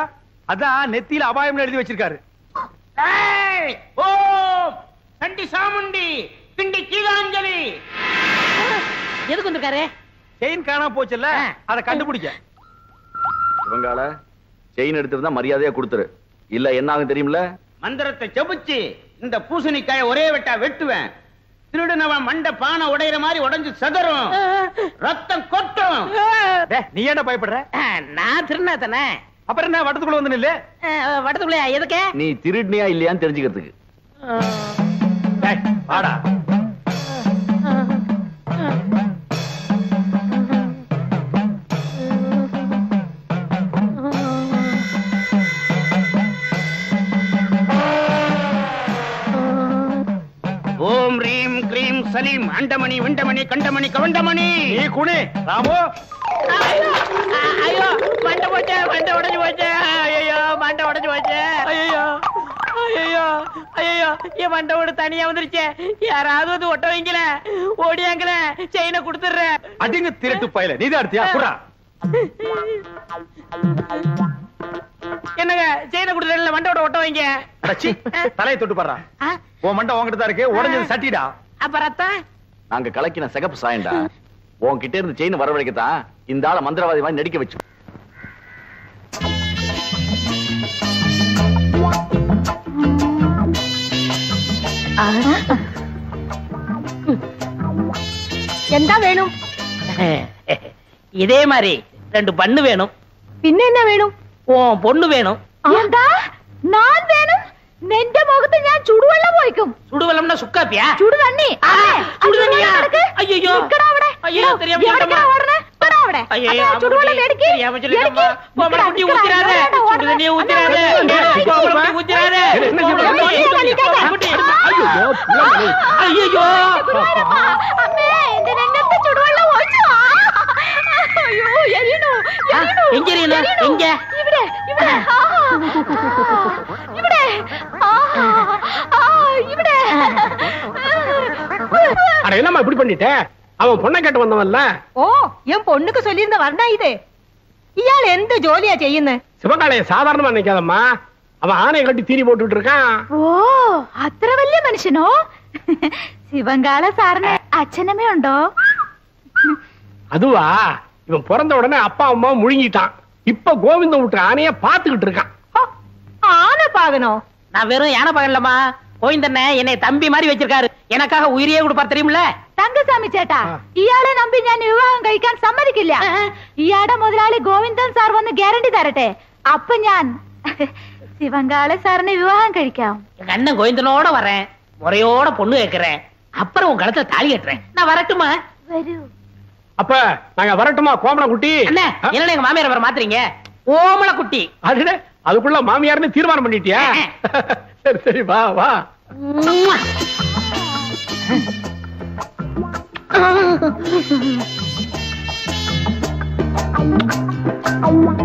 அதான் நெத்தியில அபாயம் எழுதி வச்சிருக்காரு. ஓம் சண்டி சாமுண்டி பிண்டி கீதாஞ்சலி. எதுக்கு வந்திருக்காரு? செயின் காணா போச்சுல்ல, அதை கண்டுபிடிக்க. இவங்கால செயின் எடுத்திருந்தா மரியாதையா கொடுத்துரு, இல்ல என்ன ஆகும் தெரியுமில்ல? மந்திரத்தை செபிச்சு இந்த பூசணிக்காய ஒரே வெட்டா வெட்டுவேன். திருடுனவன் மண்ட பானை உடையிற மாதிரி உடைஞ்சு சதறும், ரத்தம் கொட்டும். நீ என்ன பயப்படுற? நான் திருநாத்தனே. அப்புறம் என்ன வட்டத்துக்குள்ள வந்து நில்லு. வட்டத்துக்குள்ளயா எதுக்கு? நீ திருடினியா இல்லையான்னு தெரிஞ்சுக்கிறதுக்கு. வாடா. ஓம் ரீம் கிரீம் சலீம் அண்டமணி விண்டமணி கண்டமணி கவண்டமணி. நீ குனி ராமு. ஐயோ மண்டை போச்சு, மண்டை உடைஞ்சு போச்சு. ஐயோ மண்டை உடைஞ்சு போச்சு. ஐயோ ஐயோ ஐயோ என் மண்டை ஓடு தனியா வந்துருச்சு. யாராவது வந்து ஒட்ட வைக்கல, ஓடியாங்கல, செயினை கொடுத்துடுறேன். அடிங்க திருட்டு பயல. நீதான் அடுத்தியா? குறா. என்னங்க செயினை கொடுத்துடல, மண்டோட ஒட்ட வைங்க. அடச்சி, தலையை தொட்டு பாடுறா. உன் மண்டை உன்கிட்ட தான் இருக்கு. உடஞ்சது சட்டிடா. அப்ப ரத்தம் நாங்க கலக்கின சிகப்பு சாயண்டா. உன்கிட்ட இருந்து செயின் வரவழைக்கத்தான் இந்த ஆளை மந்திரவாதி மாதிரி நடிக்க வச்சு. എന്താ വേണം? இதே மாதிரி 2 பண்ணு வேணும். പിന്നെ എന്നാ വേണം? உன் பொண்ணு வேணும். എന്താ ഞാൻ വേണം? നിന്റെ മുഖത്ത് ഞാൻ ചുടുവെള്ളം ഒഴിക്കും. சுடுவெல்லம்னா சுக்காப்பியா? ചുടു തണ്ണി. சுடு தண்ணியா? ஐயோ നിക്കടാ അവിടെ. ஐயோ தெரியாம എവിടേക്കാ ഓടണേ? നിക്കടാ അവിടെ. ஐயோ ചുടുവെള്ളം എടുക്ക്. தெரியாம சொல்லிட்டேம்மா. கோமல குட்டி ஊத்திராதே. சுடு தண்ணியை ஊத்திராதே. கோமல குட்டி ஊத்திராதே. ஐயோ അമ്മേ എന്റെ രംഗത്ത് ചുടുവെള്ളം ഒഴിച്ചു. അയ്യോ എരിയണു. எங்க எரியணும்? எங்க? ഇവിടെ ഇവിടെ ഇവിടെ ഇവിടെ. அட என்னம்மா இப்படி பண்ணிட்ட? அவன் பொண்ணை கேட்டு வந்தவன்ல. ഓ என் பொண்ணுக்கு சொல்லியிருந்த வர்ணா இது. ഇയാൾ എന്ത് ജോലിയാ ചെയ്യുന്നത്? சிவகாலைய சாதாரணமா நினைக்காதம்மா. அவன் ஆணையை கட்டி தீனி போட்டுட்டு இருக்கான். ഓ അത്ര വലിയ മനുഷ്യനോ? ശിവങ്കാല സാറിന് അച്ഛനമ്മേ ഉണ്ടോ? அதுவா, இவன் பிறந்த உடனே அப்பா அம்மா முழுங்கிட்டான். இப்ப கோவிந்தம் விட்டு ஆணைய பாத்துக்கிட்டு இருக்கான். ஆனை பாகனோ? நான் வெறும் யானை பகல்லம்மா. கோவிந்தண்ணே என்னை தம்பி மாதிரி வச்சிருக்காரு. எனக்காக உயிரியே கொடுப்பார் தெரியுமில்ல? തങ്കസ്വാമി ചേട്ടാ, ഇയാളെ നമ്പി ഞാൻ വിവാഹം കഴിക്കാൻ സമ്മതിക്കില്ല. ഇയാളുടെ മുതലാളി ഗോവിന്ദൻ സാർ വന്ന് ഗ്യാരണ്ടി തരട്ടെ. അപ്പൊ ഞാൻ ശിവങ്കാളെ സാറിനെ വിവാഹം കഴിക്കാം. எங்க அண்ணன் கோவிந்தனோட வரேன், முறையோட பொண்ணு கேட்கிறேன், அப்புறம் உன் கழுத்துல தாலி கட்டுறேன். நான் வரட்டுமா? വരൂ. அப்ப நாங்க வரட்டுமா கோமல குட்டி? அண்ணே என்ன எங்க மாமியார் வர மாத்துறீங்க? ஓமல குட்டி. அதுக்குள்ள மாமியார்னு தீர்மானம் பண்ணிட்டியா? சரி சரி வா வா.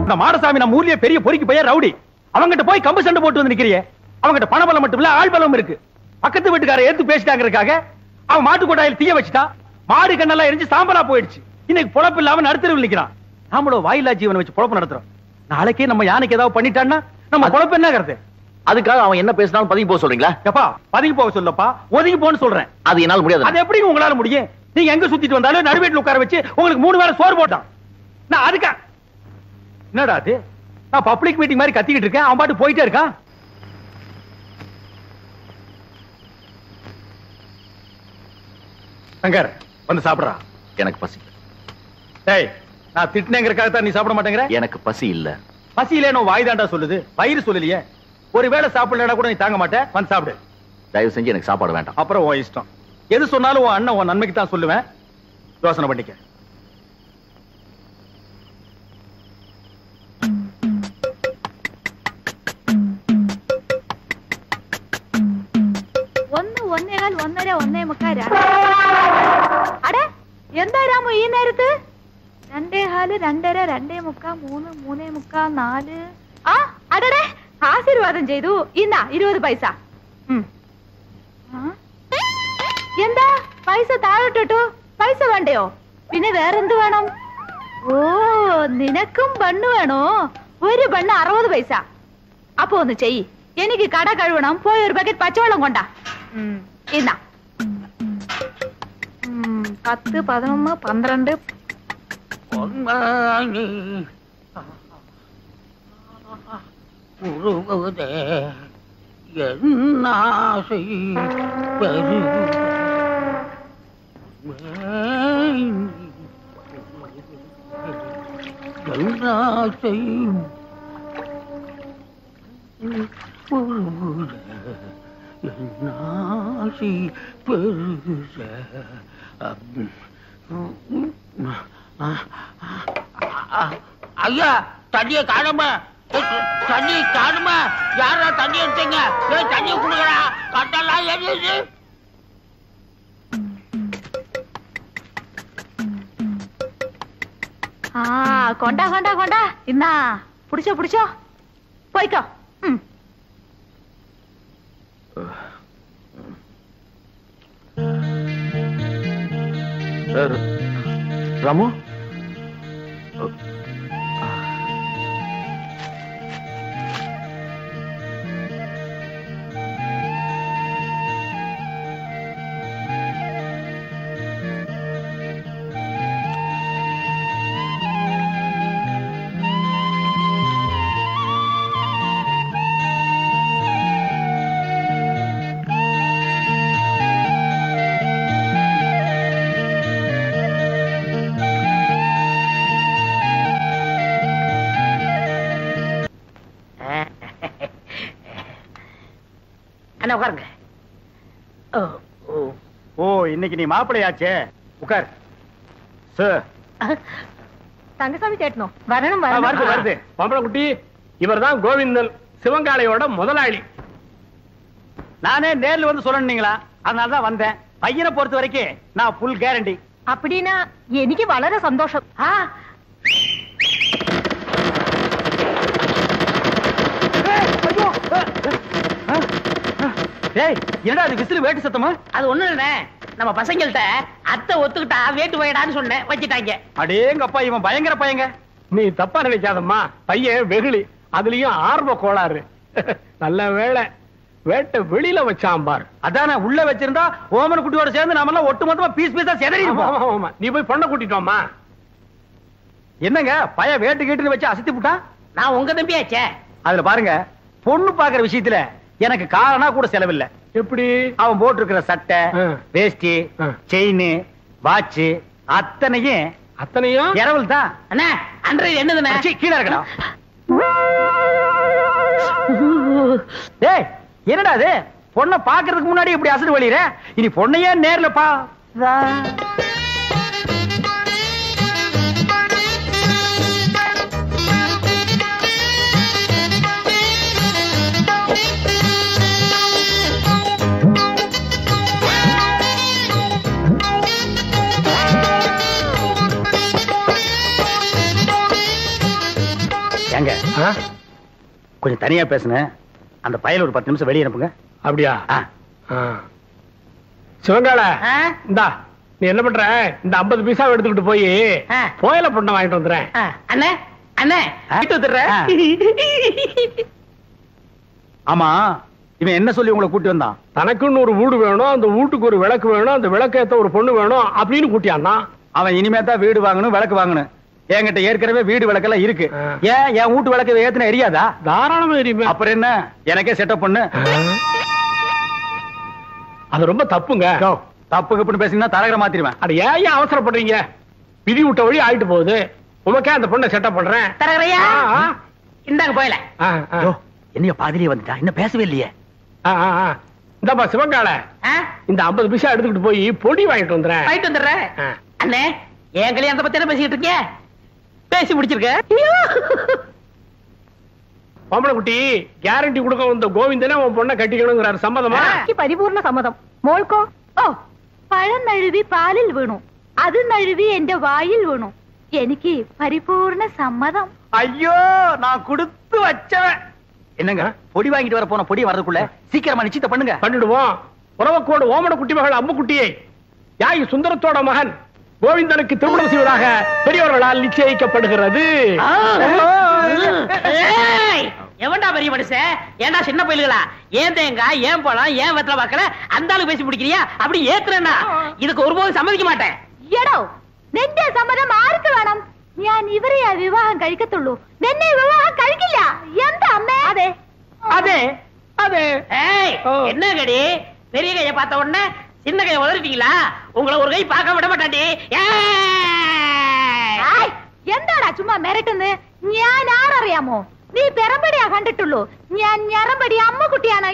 இந்த மாடசாமி நம்ம ஊர்லயே பெரிய பொறுக்கி பையன் ரவுடி. அவங்கிட்ட போய் கம்பு சண்டை போட்டு வந்து நிக்கிறியே. அவங்கிட்ட பணபலம் மட்டும் இல்ல, ஆள் பலம் இருக்கு. பக்கத்து வீட்டுக்கார எடுத்து பேசிட்டாங்கிறதுக்காக அவன் மாட்டுக்கொட்டாயில் தீய வச்சுட்டா. மாடு கண்ணெல்லாம் எரிஞ்சு சாம்பலா போயிடுச்சு. இன்னைக்கு பொழப்பு இல்லாம நடுத்தரவில் நிக்கிறான். நாமளும் வாயிலா ஜீவனை வச்சு பொழப்பு நடத்துறோம். நாளைக்கே நம்ம யானைக்கு ஏதாவது பண்ணிட்டான்னா நம்ம பொழப்பு என்ன கருது? அதுக்காக அவன் என்ன பேசினாலும் பதுங்கி போக சொல்றீங்களா? எப்பா பதுங்கி போக சொல்லப்பா, ஒதுங்கி போன்னு சொல்றேன். அது என்னால முடியாது. அது எப்படி உங்களால முடியும்? நீங்க எங்க சுத்திட்டு வந்தாலும் நடுவேட்டில் உட்கார வச்சு உங்களுக்கு 3 வேளை சோறு போட்டான். நான் அதுக்கா என்னடா அது? நான் பப்ளிக் மீட்டிங் மாதிரி கத்திக்கிட்டு இருக்கேன், அவன் பாட்டு போயிட்டே இருக்கான். சங்கர் வந்து சாப்பிடுறா. எனக்கு பசி. டேய், நான் திட்டினேங்கிறதுக்காக தான் நீ சாப்பிட மாட்டேங்கிற? எனக்கு பசி இல்ல. பசி இல்ல, வாய் தாண்டா சொல்லுது, வயிறு சொல்லலையே. ஒருவேளை சாப்பிடலனா கூட நீ தாங்க மாட்டே. வந்து சாப்பிடு. தயவு செஞ்சு எனக்கு சாப்பாடு வேண்டாம். அப்புறம் உன் இஷ்டம். எது சொன்னாலும் உன் அண்ணன் உன் நன்மைக்கு தான் சொல்லுவேன். யோசனை பண்ணிக்க. ഒന്ന് ഒന്നേകാൽ ഒന്നര 1:45. അടേ എന്താ രാമു ഈ നേരത്ത്? 2:15 2:30 2:45 3 3:45 4. ആ അടടേ ആശീർവാദം ചെയ്തു. ഇന്നാ 20 പൈസ. എന്താ പൈസ താഴോട്ടിട്ടു? പൈസ വേണ്ടയോ? പിന്നെ വേറെന്ത് വേണം? ഓ നിനക്കും ബണ്ണ് വേണോ? ഒരു ബണ്ണ് 60 പൈസ. അപ്പൊ ഒന്ന് ചെയ്യ്, എനിക്ക് കട കഴുകണം. പോയി ഒരു ബക്കറ്റ് പച്ചവെള്ളം കൊണ്ടാ. ഇന്നാ 10 11 12. உருவதே என்னாசை பெரு என்னாசை நாசி பெருச ஐயா தண்ணிய காணுமா தண்ணி காணுமா யாரா தண்ணி எடுத்தீங்க தண்ணி குடுக்கறா கட்டெல்லாம் எரியுது கொண்டா கொண்டா கொண்டா என்ன புடிச்சோ புடிச்சோ போய்க்கோ ராமு உட்காருங்க. ஓ இன்னைக்கு நீ மாப்பிளையாச்சே, உட்கார். சார் தங்கசாமி சேட்டனும் வரணும் வருது வருது. பம்பளக்குட்டி இவர் தான் கோவிந்தன், சிவங்காளையோட முதலாளி. நானே நேர்ல வந்து சொல்லணுங்களா, அதனாலதான் வந்தேன். பையனை பொறுத்த வரைக்கும் நான் ஃபுல் கேரண்டி. அப்படின்னா எனக்கு வளர சந்தோஷம். என்னடா அது விசில் வேட்டு சத்தமா? அது ஒண்ணு இல்ல, நம்ம பசங்கள்ட்ட அத்தை ஒத்துக்கிட்டா வேட்டு போயிடான்னு சொன்னேன், வச்சுட்டாங்க. அடேங்கப்பா, இவன் பயங்கர பையங்க. நீ தப்பா நினைக்காதம்மா, பையன் வெகுளி, அதுலயும் ஆர்வ கோளாறு. நல்ல வேளை வேட்டை வெளியில வச்சான் பார். அதானே உள்ள வச்சிருந்தா ஓமன குட்டியோட சேர்ந்து நாம எல்லாம் ஒட்டு மொத்தமா பீஸ் பீஸா செதறிடுவோம். நீ போய் பொண்ணை கூட்டிட்டோமா? என்னங்க பைய வேட்டு கேட்டுன்னு வச்சு அசத்தி விட்டான். நான் உங்க தம்பியாச்சே. அதுல பாருங்க, பொண்ணு பாக்குற விஷயத்துல எனக்கு காரணா கூட செலவில்லை. எப்படி? அவன் போட்டு இருக்கிற சட்டை, வேஷ்டி, செயின், வாட்ச் அத்தனையும் இரவல் தான். அண்ணா அன்றைய என்னதுண்ணா? கீழே இருக்கணும். டேய் என்னடா அது, பொண்ணை பாக்குறதுக்கு முன்னாடி இப்படி அசடு வழியிற, இனி பொண்ணையே நேர்ல பா. கொஞ்சம் தனியா பேசுனேன், அந்த பையல ஒரு 10 நிமிஷம் வெளியே அனுப்புங்க. அப்படியா? சிவங்கால இந்தா, நீ என்ன பண்ற, இந்த 50 பைசா எடுத்துக்கிட்டு போய் கோயில பொண்ணை வாங்கிட்டு வந்துடுறேன். அண்ணே அண்ணே வந்துடுறேன். ஆமா, இவன் என்ன சொல்லி உங்களை கூட்டி வந்தான்? தனக்குன்னு ஒரு வீடு வேணும், அந்த வீட்டுக்கு ஒரு விளக்கு வேணும், அந்த விளக்கேத்த ஒரு பொண்ணு வேணும் அப்படின்னு கூட்டியான்னா. அவன் இனிமே தான் வீடு வாங்கணும், விளக்கு வாங்கணும். என்கிட்ட ஏற்கனவே வீடு விளக்கெல்லாம் இருக்கு. ஏன் என் வீட்டு விளக்கு ஏத்துன எரியாதா? தாராளமா எரியுமே. அப்புறம் என்ன, எனக்கே செட்டப் பண்ணு. அது ரொம்ப தப்புங்க. தப்பு கப்புன்னு பேசினா தரகரை மாத்திருவேன். அது ஏன் அவசரப்படுறீங்க? விதி விட்ட வழி ஆயிட்டு போகுது. உமக்கே அந்த பொண்ணை செட்டப் பண்றேன். தரகரையா இந்தாங்க போயல. என்னைய பாதிரியே வந்துட்டா, இன்னும் பேசவே இல்லையே. இந்தப்பா சிவங்கால, இந்த 50 பைசா எடுத்துக்கிட்டு போய் பொடி வாங்கிட்டு வந்துடுறேன். வாங்கிட்டு வந்துடுறேன். அண்ணே என் கல்யாணத்தை பத்தி என்ன பேசிட்டு இருக்கீங்க? பேசி முடிச்சிருக்க. பொம்பளைக்குட்டி கேரண்டி கொடுக்க வந்த கோவிந்தனே உன் பொண்ணை கட்டிக்கணுங்கிறாரு. சம்மதமா? പരിപൂർണ സമ്മതം. മോൾക്കോ? ഓ, പഴം നഴുവി പാലിൽ വീണു, അത് നഴുവി എന്റെ വായിൽ വീണു. എനിക്ക് പരിപൂർണ സമ്മതം. ஐயோ, நான் கொடுத்து வச்சவன். என்னங்க பொடி வாங்கிட்டு வர போன பொடி வரதுக்குள்ள சீக்கிரமா நிச்சயத்தை பண்ணுங்க. பண்ணிடுவோம். உறவக்கோடு ஓமன குட்டி மகள் அம்முக்குட்டியை யாகி சுந்தரத்தோட மகன் கோவிந்தனுக்கு திருமணம் செய்வதாக பெரியவர்களால் நிச்சயிக்கப்படுகிறது. எவன்டா பெரிய மனுஷன்? ஏன்டா சின்ன பயில்களா? ஏன் தேங்காய், ஏன் பழம், ஏன் வெத்தலை பாக்கல அந்த ஆளு பேசி பிடிக்கிறியா? அப்படி ஏத்துறேன்னா இதுக்கு ஒருபோதும் சம்மதிக்க மாட்டேன். എടോ, നിന്റെ സമ്മതം ആർക്ക് വേണം? ഞാൻ ഇവരെയാ വിവാഹം കഴിക്കത്തുള്ളൂ, നിന്നെ വിവാഹം കഴിക്കില്ല. എന്താ അമ്മേ? അതെ அதே அதே. என்ன கடி, பெரிய கையை பார்த்த உடனே சின்ன கையை உதறிட்டீங்களா? உங்களை ஒரு கை பார்க்க விட மாட்டாண்டி. എന്താടാ ചുമ്മാ മിരട്ടുന്നത്? ഞാൻ ആരറിയാമോ? നീ പെറമ്പടിയാ കണ്ടിട്ടുള്ളൂ. ഞാൻ ഞറമ്പടി അമ്മക്കുട്ടിയാണ്.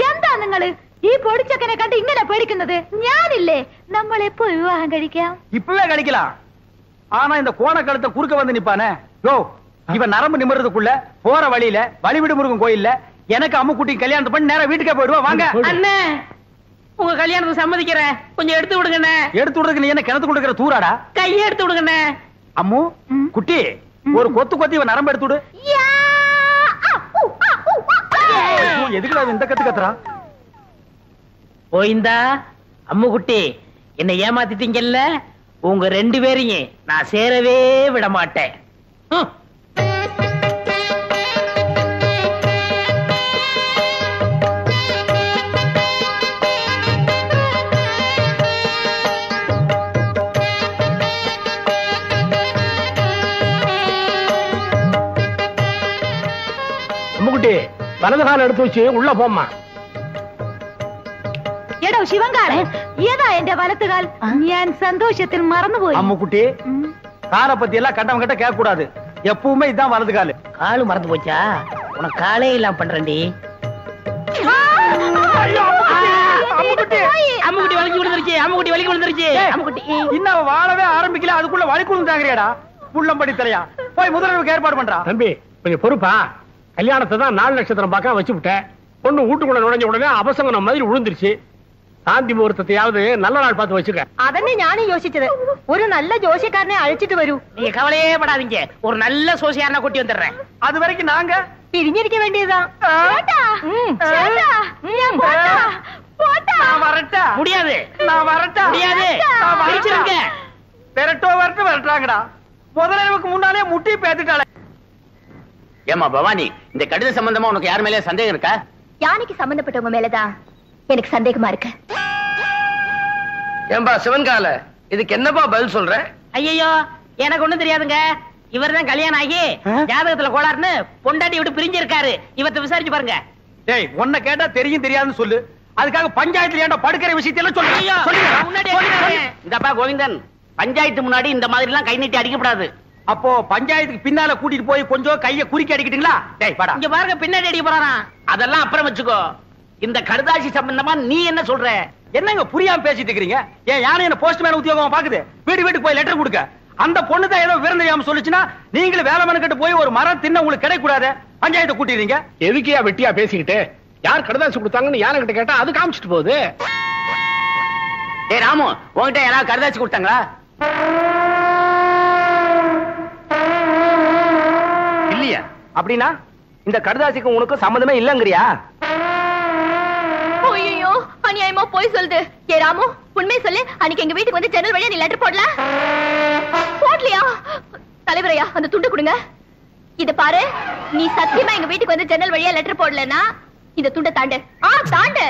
എന്താ നിങ്ങള് ഈ പൊടിച്ചക്കനെ കണ്ട് ഇങ്ങനെ പേടിക്കുന്നത്? ഞാനില്ലേ, നമ്മൾ എപ്പോ വിവാഹം കഴിക്കാം? இப்பவே கழிக்கலாம். ஆனா இந்த கோணக்கழுத்தை குறுக்க வந்து நிப்பானே, யோ இவன் நரம்பு நிமிர்றதுக்குள்ள போற வழியில வழிவிடு முருகன் கோயில்ல எனக்கு அம்முக்குட்டி கல்யாணத்தை பண்ணி நேரா வீட்டுக்கே போயிடுவா. வாங்க அண்ணே, உங்க கல்யாணத்துக்கு சம்மதிக்கிறேன், கொஞ்சம் எடுத்து விடுங்கண்ணே. எடுத்து விடுறதுக்கு நீ என்ன கிணத்து கொடுக்கிற தூராடா? கையை எடுத்து விடுங்கண்ணே. அம்மு குட்டி ஒரு கொத்து கொத்தி இவன் நரம்பு எடுத்து விடு. எதுக்குடா இந்த கத்து கத்துறா? போயிந்தா அம்முக்குட்டி, என்ன ஏமாத்திட்டீங்கல்ல, உங்க 2 பேரையும் நான் சேரவே விட மாட்டேன். அம்முக்குட்டி வலது கால எடுத்து வச்சு உள்ள போம்மா. എടോ ശിവങ്കാളെ, ഏതാ എന്റെ വലത്തുകാൽ? ഞാൻ സന്തോഷത്തിൽ മറന്നുപോയി. அம்முக்குட்டி காரை பத்தி எல்லாம் கட்டம் கட்ட கேட்க கூடாது. எப்பவுமே இதான் வலது காலு. காலு மறந்து போச்சா? உனக்கு காலே இல்லாம பண்றேன்டி. அம்முக்குட்டி வலிக்கு விழுந்துருச்சு, அம்முக்குட்டி வலிக்கு விழுந்துருச்சு. அம்முக்குட்டி இன்னும் வாழவே ஆரம்பிக்கல, அதுக்குள்ள வலிக்கு விழுந்தாங்கறியாடா? புள்ளம்படி தரையா போய் முதல்வருக்கு ஏற்பாடு பண்றா. தம்பி கொஞ்சம் பொறுப்பா. கல்யாணத்தை தான் 4 நட்சத்திரம் பார்க்க வச்சு விட்டேன். பொண்ணு வீட்டுக்குள்ள நுழைஞ்ச உடனே அபசங்கனம் மாதிரி விழுந்துருச்சு. சாந்தி முகூர்த்தத்தையாவது நல்ல நாள் பார்த்து வச்சுக்க. അതന്നെ ഞാനും യോசிச்சது. ഒരു നല്ല ജോഷിക്കാരനെ അഴിച്ചിട്ട് വരൂ. நீங்க கவலையே படாதீங்க, ஒரு நல்ல சோசியாரனா கூட்டி வந்துடுறேன். அது வரைக்கும் நாங்க പിരിഞ്ഞിരിക്ക വേണ്ടിയതാ. வரட்டா? முடியாது, நான் வரட்டா? முடியாது. பிரிச்சிருங்க. பெரட்டோ வரட்டு வரட்டாங்கடா. முதலமைக்கு முன்னாலே முட்டி பேத்துட்டாளே. ஏமா பவானி, இந்த கடித சம்பந்தமா உனக்கு யார் மேலே சந்தேகம் இருக்கா? யானைக்கு சம்பந்தப்பட்டவங்க மேலதான் எனக்கு சந்தேகமா இருக்கு. ஏம்பா சிவன்கால, இதுக்கு என்னப்பா பதில் சொல்ற? ஐயோ, எனக்கு ஒண்ணும் தெரியாதுங்க. இவர்தான் கல்யாணம் ஆகி ஜாதகத்துல கோளாறுன்னு பொண்டாட்டி விட்டு பிரிஞ்சு இருக்காரு. இவத்தை விசாரிச்சு பாருங்க. டேய், உன்னை கேட்டா தெரியும் தெரியாதுன்னு சொல்லு. அதுக்காக பஞ்சாயத்துல ஏன்டா படுக்கிற விஷயத்தையெல்லாம் சொல்லு. ஐயோ, முன்னாடி சொல்லிடுறேன். இந்தப்பா கோவிந்தன், பஞ்சாயத்து முன்னாடி இந்த மாதிரி எல்லாம் கை நீட்டி அடிக்கப்படாது. அப்போ பஞ்சாயத்துக்கு பின்னால கூட்டிட்டு போய் கொஞ்சம் கைய குறுக்கி அடிக்கிட்டீங்களா? டேய் வாடா. இங்க பாருங்க, பின்னாடி அடிக்க போறாராம். அதெல்லாம் அப்புறம் வச்சுக்கோ. இந்த கடுதாசி சம்பந்தமா நீ என்ன சொல்ற? என்னங்க புரியாம பேசிட்டு இருக்கீங்க? ஏன் யானை என்ன போஸ்ட்மேன் உத்தியோகமா பாக்குது? வீட்டுக்கு போய் லெட்டர் கொடுக்க. அந்த பொண்ணு தான் ஏதோ விருந்தையாம சொல்லுச்சுன்னா நீங்களும் வேலை மனக்கட்டு போய் ஒரு மரம் தின்ன உங்களுக்கு கிடைக்க கூடாது. பஞ்சாயத்தை கூட்டிடுறீங்க. எதுக்கியா வெட்டியா பேசிக்கிட்டு? யார் கடுதாசி கொடுத்தாங்கன்னு யானை கிட்ட கேட்டா அது காமிச்சிட்டு போகுது. ஏய் ராமு, உன்கிட்ட யாராவது கடுதாசி கொடுத்தாங்களா? இல்லையா? அப்படின்னா இந்த கடுதாசிக்கு உனக்கு சம்மந்தமே இல்லங்கறியா? ஐயோ, அநியாயமா போய் சொல்லுது. ஏ ராமு, உண்மை சொல்லு. அன்னைக்கு எங்க வீட்டுக்கு வந்து ஜன்னல் வழியா நீ லெட்டர் போடல? போடலையா? தலைவரையா, அந்த துண்டு கொடுங்க. இத பாரு, நீ சத்தியமா எங்க வீட்டுக்கு வந்து ஜன்னல் வழியா லெட்டர் போடலனா இந்த துண்டை தாண்டு. தாண்டு.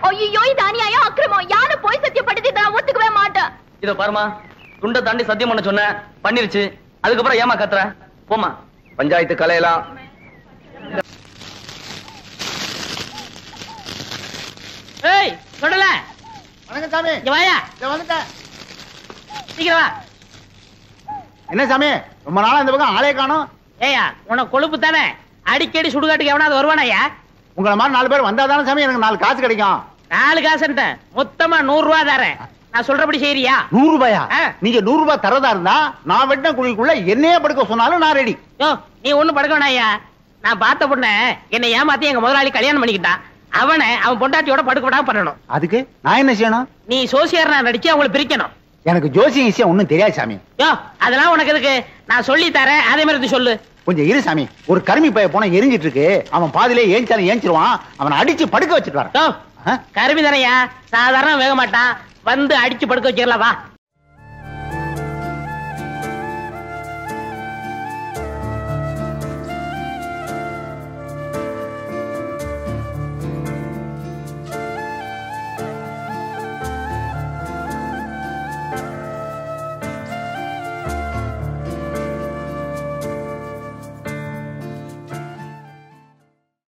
ஐயோ, இது அநியாயம், அக்கிரமம். யாரும் போய் சத்தியப்படுத்தி நான் ஒத்துக்கவே மாட்டேன். இத பாருமா, துண்டை தாண்டி சத்தியம் பண்ண சொன்ன, பண்ணிருச்சு. அதுக்கப்புறம் ஏமா கத்துற? போமா, பஞ்சாயத்து கலையலாம். ஏய் சொல்லல. வணக்கம் சாமி. இங்க வாயா. வந்துட்டேன். சீக்கிரம் வா. என்ன சாமி, ரொம்ப நாளா இந்த பக்கம் ஆளே காணோம். ஏயா, உனக்கு கொழுப்பு தானே? அடிக்கடி சுடுகாட்டுக்கு எவனாவது வருவானாயா? உங்களை மாதிரி 4 பேர் வந்தாதானே சாமி எனக்கு 4 காசு கிடைக்கும். 4 காசுன்ட்ட மொத்தமா 100 ரூபாய் தரேன். நான் சொல்றபடி செய்யறியா? 100 ரூபாயா? ஆ. நீங்க 100 ரூபாய் தரதா இருந்தா நான் வெட்டின குழிக்குள்ள என்னையே படுக்க சொன்னாலும் நான் ரெடி. யோ, நீ ஒண்ணும் படுக்க வேணாயா. நான் பார்த்த பொண்ண என்னை ஏமாத்தி எங்க முதலாளி கல்யாணம் பண்ணிக்கிட்டான். அவனை அவன் பொண்டாட்டியோட படுக்க விடாம பண்ணணும். அதுக்கு நான் என்ன செய்யணும்? நீ சோசியர்னா நடிச்சு அவங்களை பிரிக்கணும். எனக்கு ஜோசியம் ஈஸியா ஒண்ணும் தெரியாது சாமி. யோ, அதெல்லாம் உனக்கு எதுக்கு? நான் சொல்லி தரேன், அதே மாதிரி சொல்லு. கொஞ்சம் இரு சாமி. ஒரு கருமி பைய போன எரிஞ்சிட்டு இருக்கு. அவன் பாதியிலே ஏஞ்சாலும் ஏஞ்சிருவான். அவனை அடிச்சு படுக்க வச்சுட்டு வரேன். யோ, கருமி தானையா, சாதாரண வேக மாட்டான். வந்து அடிச்சு படுக்க வச்சிடலாம் வா.